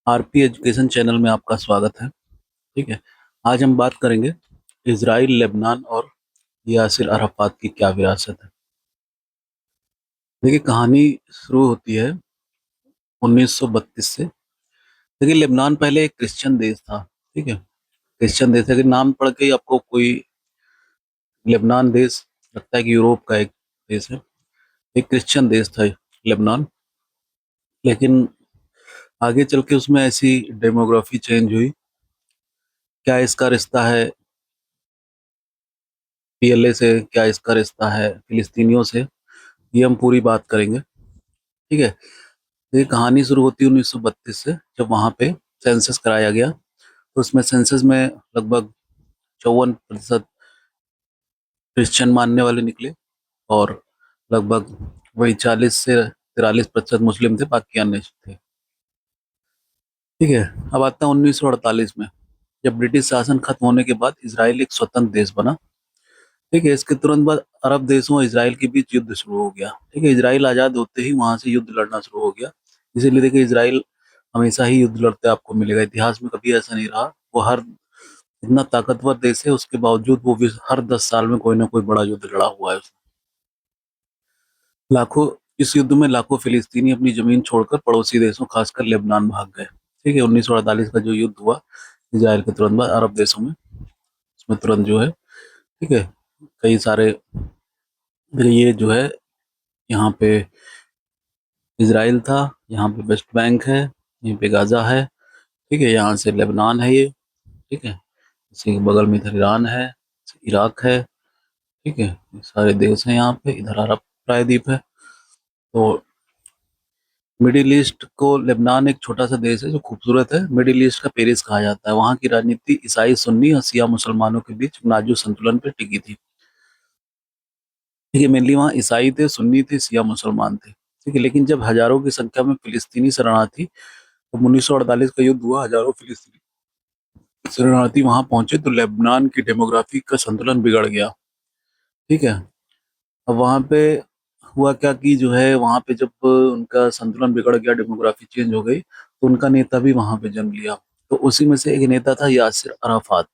RP education channel में आपका स्वागत है। ठीक है। आज हम बात करेंगे इजराइल, लेबनान और यासिर अराफात की क्या विरासत है। देखिए, कहानी शुरू होती है 1932 से। देखिए, लेबनान पहले एक क्रिश्चियन देश था। ठीक है। क्रिश्चियन देश है कि नाम पढ़ के ही आपको कोई लेबनान देश लगता है कि यूरोप का एक देश है। एक क्रिश्चियन देश था लेबनान। लेकिन आगे चल के उसमें ऐसी डेमोग्राफी चेंज हुई। क्या इसका रिश्ता है पीएलए से, क्या इसका रिश्ता है फिलिस्तीनियों से, ये हम पूरी बात करेंगे। ठीक है। ये कहानी शुरू होती है 1932 से, जब वहाँ पे सेंसस कराया गया। तो उसमें सेंसस में लगभग 54% क्रिश्चियन मानने वाले निकले और लगभग वही 40 से 43% मुस्लिम थे, बाकी अन्य थे। ठीक है। अब आता है 1948 में, जब ब्रिटिश शासन खत्म होने के बाद इसराइल एक स्वतंत्र देश बना। ठीक है। इसके तुरंत बाद अरब देशों और इसराइल के बीच युद्ध शुरू हो गया। ठीक है। इसराइल आजाद होते ही वहां से युद्ध लड़ना शुरू हो गया। इसीलिए देखिए, इसराइल हमेशा ही युद्ध लड़ते आपको मिलेगा। इतिहास में कभी ऐसा नहीं रहा। वो हर इतना ताकतवर देश है, उसके बावजूद वो भी हर 10 साल में कोई ना कोई बड़ा युद्ध लड़ा हुआ है उसने। लाखों इस युद्ध में लाखों फिलिस्तीनी अपनी जमीन छोड़कर पड़ोसी देशों, खासकर लेबनान, भाग गए। ठीक है। 1948 का जो युद्ध हुआ इसराइल के तुरंत बाद अरब देशों में, उसमें तुरंत जो है, ठीक है, कई सारे, ये जो है, यहाँ पे इसराइल था, यहाँ पे वेस्ट बैंक है, यहीं पे गाजा है। ठीक है। यहाँ से लेबनान है ये। ठीक है। इसी के बगल में इधर ईरान है, इराक है। ठीक है। ये सारे देश हैं यहाँ पे। इधर अरब प्रायद्वीप है। तो मिडिल ईस्ट को, लेबनान एक छोटा सा देश है जो खूबसूरत है। मिडिल ईस्ट का पेरिस कहा जाता है। वहाँ की राजनीति ईसाई, सुन्नी और शिया मुसलमानों के बीच नाजुक संतुलन पर टिकी थी। ठीक है। मेनली वहाँ ईसाई थे, सुन्नी थे, शिया मुसलमान थे। ठीक है। लेकिन जब हजारों की संख्या में फिलिस्तीनी शरणार्थी, तो 1948 का युद्ध हुआ, हजारों फिलिस्तीनी शरणार्थी वहां पहुंचे, तो लेबनान की डेमोग्राफी का संतुलन बिगड़ गया। ठीक है। अब वहां पे हुआ क्या कि जो है, वहां पे जब उनका संतुलन बिगड़ गया, डेमोग्राफी चेंज हो गई, तो उनका नेता भी वहां पे जन्म लिया। तो उसी में से एक नेता था यासिर अराफात।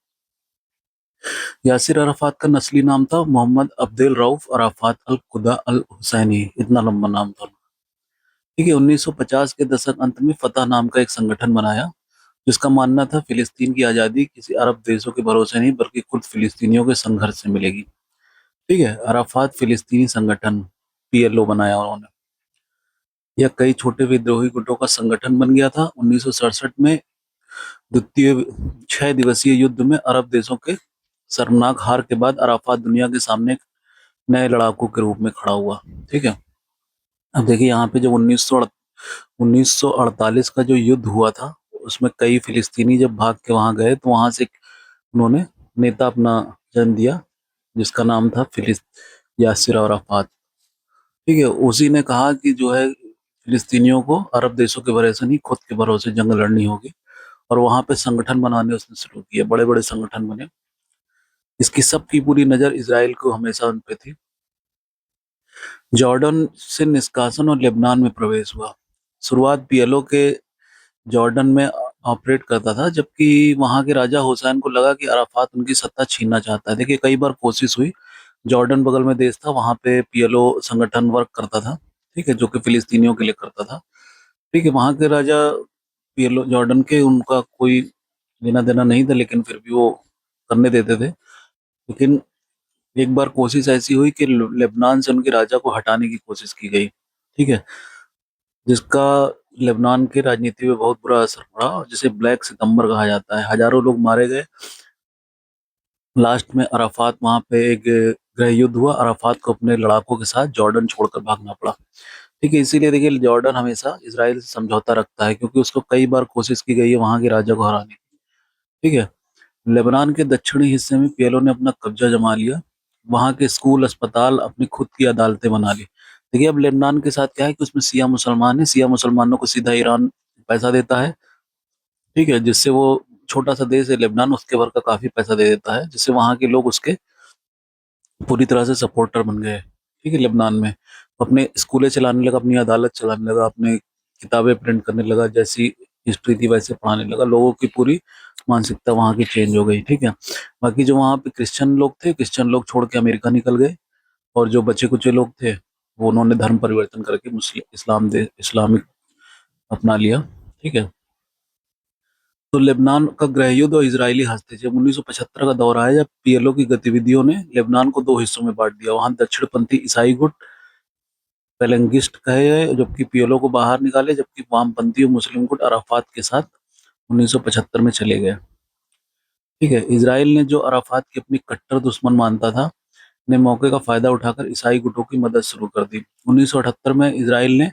यासिर अराफात का नस्ली नाम था मोहम्मद अब्देल रऊफ अराफात अल खुदा अल हुसैनी। इतना लंबा नाम था। ठीक है। 1950 के दशक अंत में फतह नाम का एक संगठन बनाया, जिसका मानना था फिलिस्तीन की आज़ादी किसी अरब देशों के भरोसे नहीं, बल्कि खुद फिलिस्तीनियों के संघर्ष से मिलेगी। ठीक है। अराफात फिलिस्तीनी संगठन, पीएलओ, बनाया उन्होंने। यह कई छोटे विद्रोही गुटों का संगठन बन गया था। 1967 में द्वितीय 6 दिवसीय युद्ध में अरब देशों के शर्मनाक हार के बाद अराफात दुनिया के सामने एक नए लड़ाकू के रूप में खड़ा हुआ। ठीक है। अब देखिए, यहाँ पे जब 1948 का जो युद्ध हुआ था, उसमें कई फिलिस्तीनी जब भाग के वहां गए, तो वहां से उन्होंने नेता अपना जन्म दिया, जिसका नाम था यासिर अराफात। ठीक है। उसी ने कहा कि जो है, फिलिस्तीनियों को अरब देशों के भरोसे नहीं, खुद के भरोसे जंग लड़नी होगी। और वहां पे संगठन बनाने उसने शुरू किए, बड़े बड़े संगठन बने। इसकी सबकी पूरी नजर इसराइल को हमेशा उन पे थी। जॉर्डन से निष्कासन और लेबनान में प्रवेश हुआ। शुरुआत पीएलओ के जॉर्डन में ऑपरेट करता था, जबकि वहां के राजा हुसैन को लगा कि अराफात उनकी सत्ता छीनना चाहता है। देखिए, कई बार कोशिश हुई। जॉर्डन बगल में देश था, वहां पे पीएलओ संगठन वर्क करता था। ठीक है। जो कि फिलिस्तीनियों के लिए करता था। ठीक है। वहां के राजा पीएलओ जॉर्डन के, उनका कोई लेना देना नहीं था, लेकिन फिर भी वो करने देते थे। लेकिन एक बार कोशिश ऐसी हुई कि लेबनान से उनके राजा को हटाने की कोशिश की गई। ठीक है। जिसका लेबनान की राजनीति में बहुत बुरा असर पड़ा, और जिसे ब्लैक सितंबर कहा जाता है। हजारों लोग मारे गए। लास्ट में अराफात, वहां पे एक गृह युद्ध हुआ। अराफात को अपने लड़ाकों के साथ जॉर्डन छोड़कर भागना पड़ा। ठीक है। इसीलिए देखिए, जॉर्डन हमेशा इसराइल से समझौता रखता है, क्योंकि उसको कई बार कोशिश की गई है वहां के राजा को हराने की। ठीक है। लेबनान के दक्षिणी हिस्से में पीएलओ ने अपना कब्जा जमा लिया। वहां के स्कूल, अस्पताल, अपनी खुद की अदालतें बना ली। देखिए, अब लेबनान के साथ क्या है कि उसमें शिया मुसलमान है। शिया मुसलमानों को सीधा ईरान पैसा देता है। ठीक है। जिससे वो, छोटा सा देश है लेबनान, उसके भर का काफी पैसा दे देता है, जिससे वहां के लोग उसके पूरी तरह से सपोर्टर बन गए। ठीक है। लेबनान में अपने स्कूलें चलाने लगा, अपनी अदालत चलाने लगा, अपने किताबें प्रिंट करने लगा, जैसी हिस्ट्री थी वैसे पढ़ाने लगा, लोगों की पूरी मानसिकता वहाँ की चेंज हो गई, ठीक है। बाकी जो वहाँ पे क्रिश्चियन लोग थे, क्रिश्चियन लोग छोड़ के अमेरिका निकल गए, और जो बचे कुचे लोग थे वो उन्होंने धर्म परिवर्तन करके मुस्लिम इस्लामिक अपना लिया, ठीक है। तो लेबनान का गृह युद्ध और इजरायली हस्ते जब 1975 का दौर आया, जब पीएलओ की गतिविधियों ने लेबनान को दो हिस्सों में बांट दिया। वहां दक्षिणपंथी ईसाई गुट पेलंगिस्ट कहे गए, जबकि पीएलओ को बाहर निकाले, जबकि वामपंथी और मुस्लिम गुट अराफात के साथ 1975 में चले गए, ठीक है। इसराइल ने, जो अराफात की अपनी कट्टर दुश्मन मानता था, ने मौके का फायदा उठाकर ईसाई गुटों की मदद शुरू कर दी। 1978 में इसराइल ने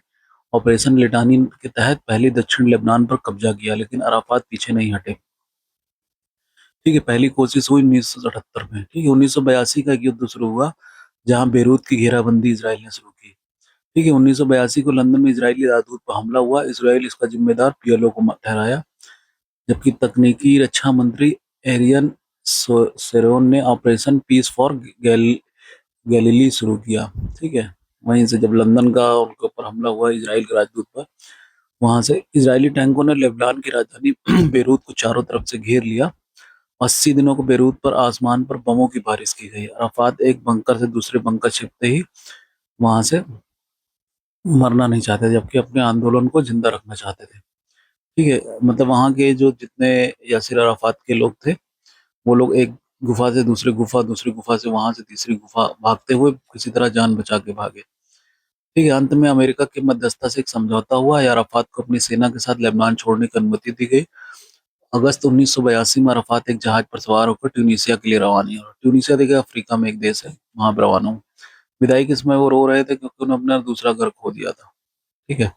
ऑपरेशन लिटानी के तहत पहली दक्षिण लेबनान पर कब्जा किया, लेकिन अराफात पीछे नहीं हटे, ठीक है। पहली कोशिश हुई 1978 में, ठीक है। 1982 का एक युद्ध शुरू हुआ, जहां बेरूत की घेराबंदी इसराइल ने शुरू की, ठीक है। 1982 को लंदन में इजरायली राजदूत पर हमला हुआ, इसराइल इसका जिम्मेदार पीएलओ को ठहराया, जबकि तकनीकी रक्षा मंत्री एरियन शेरोन ने ऑपरेशन पीस फॉर गैलीली शुरू किया, ठीक है। वहीं से जब लंदन का उनके ऊपर हमला हुआ इसराइल के राजदूत पर, वहां से इजरायली टैंकों ने लेबनान की राजधानी बेरूत को चारों तरफ से घेर लिया। 80 दिनों को बेरूत पर आसमान पर बमों की बारिश की गई। अराफात एक बंकर से दूसरे बंकर छिपते ही वहां से मरना नहीं चाहते, जबकि अपने आंदोलन को जिंदा रखना चाहते थे, ठीक है। मतलब वहां के जो जितने यासिर अराफात के लोग थे, वो लोग एक गुफा से दूसरी गुफा, दूसरी गुफा से वहां से तीसरी गुफा, भागते हुए किसी तरह जान बचा के भागे, ठीक है। अंत में अमेरिका की मध्यस्थता से एक समझौता हुआ या अराफात को अपनी सेना के साथ लेबनान छोड़ने की अनुमति दी गई। अगस्त 1982 में अराफात एक जहाज पर सवार होकर ट्यूनीसिया के लिए रवाना हुआ। ट्यूनीसिया देखिए अफ्रीका में एक देश है, वहां पर रवाना हुआ। विदाई के समय वो रो रहे थे क्योंकि उन्होंने अपना दूसरा घर खो दिया था, ठीक है।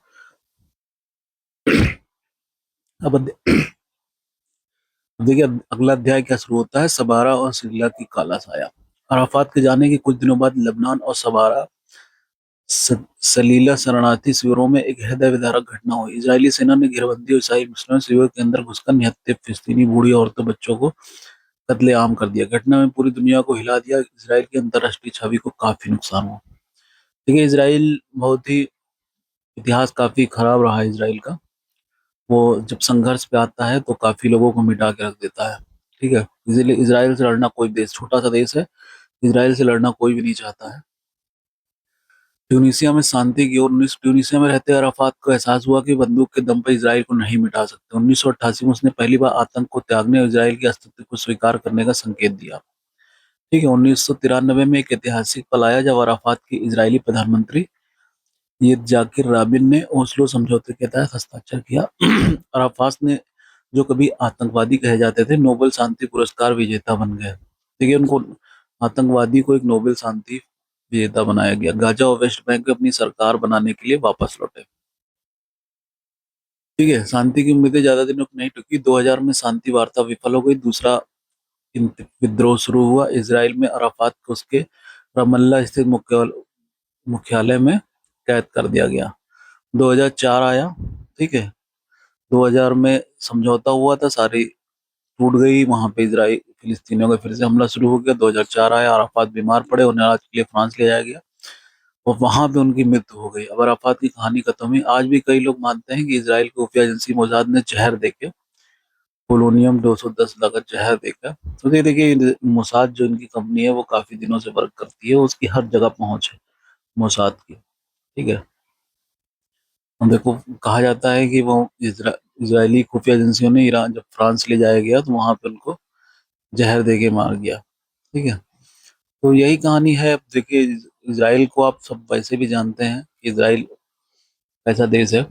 अब देखिए अगला अध्याय क्या शुरू होता है, सबारा और सीरिया की काला साया। अराफात के जाने के कुछ दिनों बाद लेबनान और सबारा सलीला शरणार्थी शिविरों में एक हृदय विदारक घटना हुई। इजरायली सेना ने घेरबंदी और ईसाई मुस्लिम शिविर के अंदर घुसकर 79 फिलिस्तीनी बूढ़ी औरतों बच्चों को कत्लेआम कर दिया। घटना में पूरी दुनिया को हिला दिया, इसराइल की अंतर्राष्ट्रीय छवि को काफी नुकसान हुआ। देखिए इसराइल बहुत ही, इतिहास काफी खराब रहा है इसराइल का। वो जब संघर्ष पे आता है तो काफी लोगों को मिटा के रख देता है, ठीक है। इसीलिए इसराइल से लड़ना, कोई देश छोटा सा देश है, इसराइल से लड़ना कोई भी नहीं चाहता है। ट्यूनीसिया में शांति की ओर, ट्यूनीसिया में रहते अराफात को एहसास हुआ कि बंदूक के दम पर इसराइल को नहीं मिटा सकते। 1988 में उसने पहली बार आतंक को त्यागने और इसराइल के अस्तित्व को स्वीकार करने का संकेत दिया, ठीक है। 1993 में एक ऐतिहासिक पल आया जब अराफात की इजरायली प्रधानमंत्री जाकिर राबिन ने ओस्लो समझौते के तहत हस्ताक्षर किया। अराफात ने, जो कभी आतंकवादी कहे जाते थे, नोबेल शांति पुरस्कार विजेता बन गए। देखिए उनको, आतंकवादी को एक नोबेल शांति विजेता बनाया गया। गाजा और वेस्ट बैंक को अपनी सरकार बनाने के लिए वापस लौटे, ठीक है। शांति की उम्मीदें ज्यादा दिनों की नहीं टुकी। 2000 में शांति वार्ता विफल हो गई। दूसरा विद्रोह शुरू हुआ। इसराइल में अराफात को उसके रमल्ला स्थित मुख्यालय में कैद कर दिया गया। 2004 आया, ठीक है। 2000 में समझौता हुआ था, सारी टूट गई। वहां पे इसराइल फिलिस्तीनियों का फिर से हमला शुरू हो गया। 2004 आया, अराफात बीमार पड़े, उन्हें इलाज के लिए फ्रांस ले जाया गया और वहां पे उनकी मृत्यु हो गई। अब अराफात की कहानी खत्म हुई। आज भी कई लोग मानते हैं कि इसराइल की खुफिया एजेंसी मोसाद ने जहर देके, पोलोनियम 210 लागत जहर देकर, तो देखिए मोसाद जो इनकी कंपनी है वो काफी दिनों से वर्क करती है, उसकी हर जगह पहुंच है मोसाद की, ठीक है। और देखो कहा जाता है कि वो इजरायली खुफिया एजेंसियों ने ईरान जब फ्रांस ले जाया गया तो वहां पे उनको जहर दे के मार गया, ठीक है। तो यही कहानी है। अब देखिए इसराइल को आप सब वैसे भी जानते हैं कि इसराइल ऐसा देश है।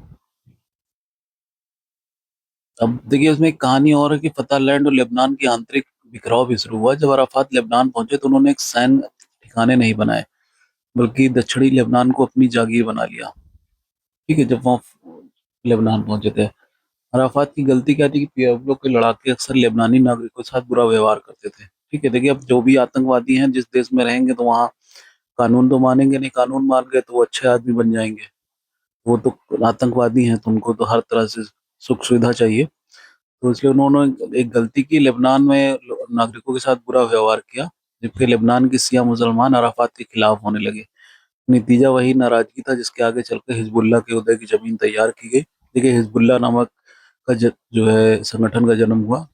अब देखिए उसमें एक कहानी और है कि फतह लैंड और लेबनान की आंतरिक बिखराव भी शुरू हुआ। जब अराफात लेबनान पहुंचे तो उन्होंने एक सैन्य ठिकाने नहीं बनाए, बल्कि दक्षिणी लेबनान को अपनी जागीर बना लिया, ठीक है। जब वहाँ लेबनान पहुंचे थे, अराफात की गलती क्या थी कि पीएलओ के लड़ाके अक्सर लेबनानी नागरिकों के साथ बुरा व्यवहार करते थे, ठीक है। देखिए अब जो भी आतंकवादी हैं जिस देश में रहेंगे तो वहाँ कानून तो मानेंगे नहीं, कानून मान गए तो वो अच्छे आदमी बन जाएंगे। वो तो आतंकवादी हैं तो उनको तो हर तरह से सुख सुविधा चाहिए। तो इसलिए उन्होंने एक गलती की, लेबनान में नागरिकों के साथ बुरा व्यवहार किया, जबकि लेबनान के शिया मुसलमान अराफात के खिलाफ होने लगे। नतीजा वही नाराजगी था जिसके आगे चलकर हिजबुल्लाह के उदय की जमीन तैयार की गई। देखिए हिजबुल्लाह नामक का जो है संगठन का जन्म हुआ,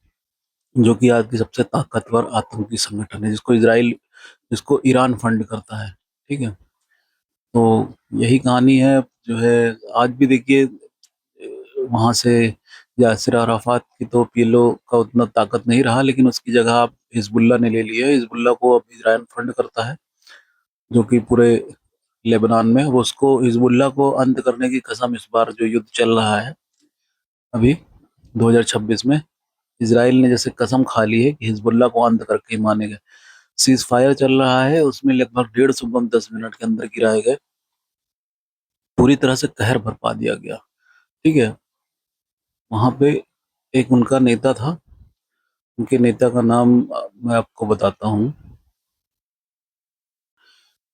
जो कि आज की सबसे ताकतवर आतंकी संगठन है, जिसको ईरान फंड करता है। ठीक है, तो यही कहानी है। जो है आज भी देखिए वहां से यासिर अराफात की तो पीएलओ का उतना ताकत नहीं रहा, लेकिन उसकी जगह अब हिजबुल्ला ने ले ली है। हिजबुल्ला को अब ईरान फंड करता है, जो कि पूरे लेबनान में। वो उसको हिजबुल्ला को अंत करने की कसम इस बार जो युद्ध चल रहा है अभी 2026 में, इसराइल ने जैसे कसम खा ली है कि हिजबुल्ला को अंत करके ही मानेगा। सीज फायर चल रहा है, उसमें लगभग 150 बम 10 मिनट के अंदर गिराए गए, पूरी तरह से कहर बरपा दिया गया। ठीक है, वहां पे एक उनका नेता था, उनके नेता का नाम मैं आपको बताता हूँ।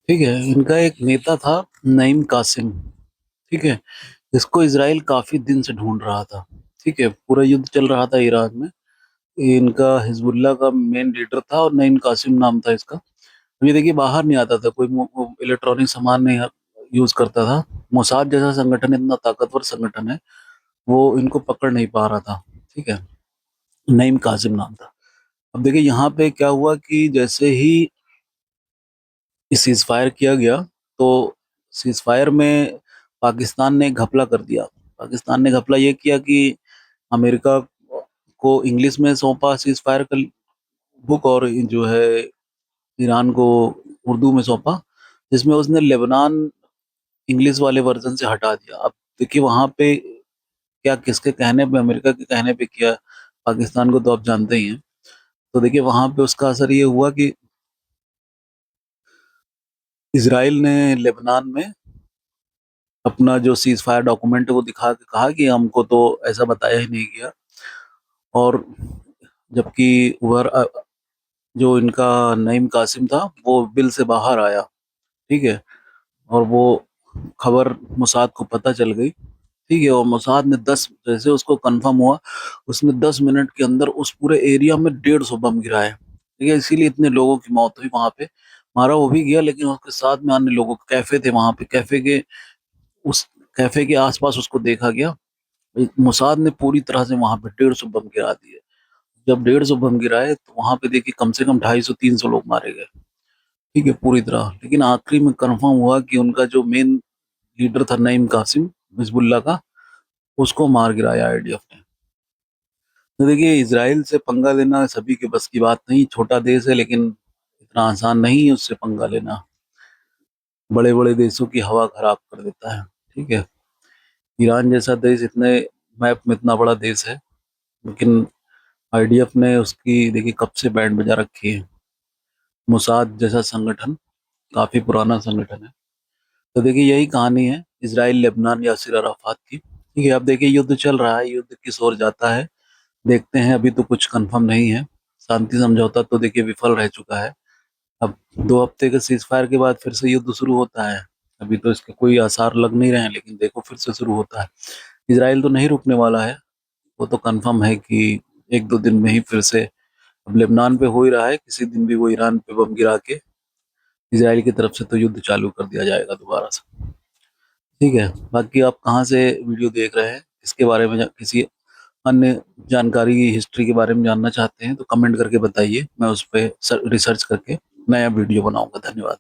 ठीक है, इनका एक नेता था नईम कासिम। ठीक है, इसको इसराइल काफी दिन से ढूंढ रहा था। ठीक है, पूरा युद्ध चल रहा था ईरान में। इनका हिजबुल्ला का मेन लीडर था और नईम कासिम नाम था इसका। ये देखिए बाहर नहीं आता था, कोई इलेक्ट्रॉनिक सामान नहीं यूज करता था। मोसाद जैसा संगठन, इतना ताकतवर संगठन है, वो इनको पकड़ नहीं पा रहा था। ठीक है, नईम कासिम नाम था। अब देखिए यहाँ पे क्या हुआ कि जैसे ही सीज फायर किया गया, तो सीज फायर में पाकिस्तान ने घपला कर दिया। पाकिस्तान ने घपला ये किया कि अमेरिका को इंग्लिश में सौंपा सीज फायर का बुक, और जो है ईरान को उर्दू में सौंपा, जिसमें उसने लेबनान इंग्लिश वाले वर्जन से हटा दिया। अब देखिए वहां पे क्या, किसके कहने पे, अमेरिका के कहने पे किया, पाकिस्तान को तो आप जानते ही हैं। तो देखिए वहां पे उसका असर ये हुआ कि इसराइल ने लेबनान में अपना जो सीज फायर डॉक्यूमेंट है वो दिखा के कहा कि हमको तो ऐसा बताया ही नहीं गया। और जबकि उधर जो इनका नईम कासिम था वो बिल से बाहर आया। ठीक है, और वो खबर मोसाद को पता चल गई। ठीक है, और मोसाद ने 10, जैसे उसको कंफर्म हुआ, उसने 10 मिनट के अंदर उस पूरे एरिया में 150 बम गिराए। ठीक है, इसीलिए इतने लोगों की मौत हुई वहां पे। मारा वो भी गया, लेकिन उसके साथ में अन्य लोगों, कैफे थे वहां पे, उस कैफे के आसपास उसको देखा गया। मोसाद ने पूरी तरह से वहां पे 150 बम गिरा दिए। जब 150 बम गिराए तो वहां पे देखिए कम से कम 250-300 लोग मारे गए। ठीक है, पूरी तरह। लेकिन आखिरी में कंफर्म हुआ कि उनका जो मेन लीडर था नईम कासिम, हिजबुल्ला का, उसको मार गिराया आईडीएफ ने। तो देखिए इसराइल से पंगा लेना सभी के बस की बात नहीं, छोटा देश है, लेकिन इतना आसान नहीं है उससे पंगा लेना। बड़े बड़े देशों की हवा खराब कर देता है। ठीक है, ईरान जैसा देश इतने मैप में इतना बड़ा देश है, लेकिन आईडीएफ ने उसकी देखिए कब से बैंड बजा रखी है। मोसाद जैसा संगठन काफी पुराना संगठन है। तो देखिए यही कहानी है इसराइल लेबनान यासिर अराफात की। ठीक है, अब देखिए युद्ध चल रहा है, युद्ध किस ओर जाता है देखते हैं। अभी तो कुछ कंफर्म नहीं है। शांति समझौता तो देखिए विफल रह चुका है। अब 2 हफ्ते के सीज फायर के बाद फिर से युद्ध शुरू होता है। अभी तो इसके कोई आसार लग नहीं रहे हैं, लेकिन देखो फिर से शुरू होता है। इसराइल तो नहीं रुकने वाला है, वो तो कंफर्म है कि 1-2 दिन में ही फिर से, अब लेबनान पे हो ही रहा है, किसी दिन भी वो ईरान पे बम गिरा के इसराइल की तरफ से तो युद्ध चालू कर दिया जाएगा दोबारा से। ठीक है, बाकी आप कहाँ से वीडियो देख रहे हैं, इसके बारे में किसी अन्य जानकारी, हिस्ट्री के बारे में जानना चाहते हैं तो कमेंट करके बताइए, मैं उस पर रिसर्च करके नया वीडियो बनाऊंगा। धन्यवाद।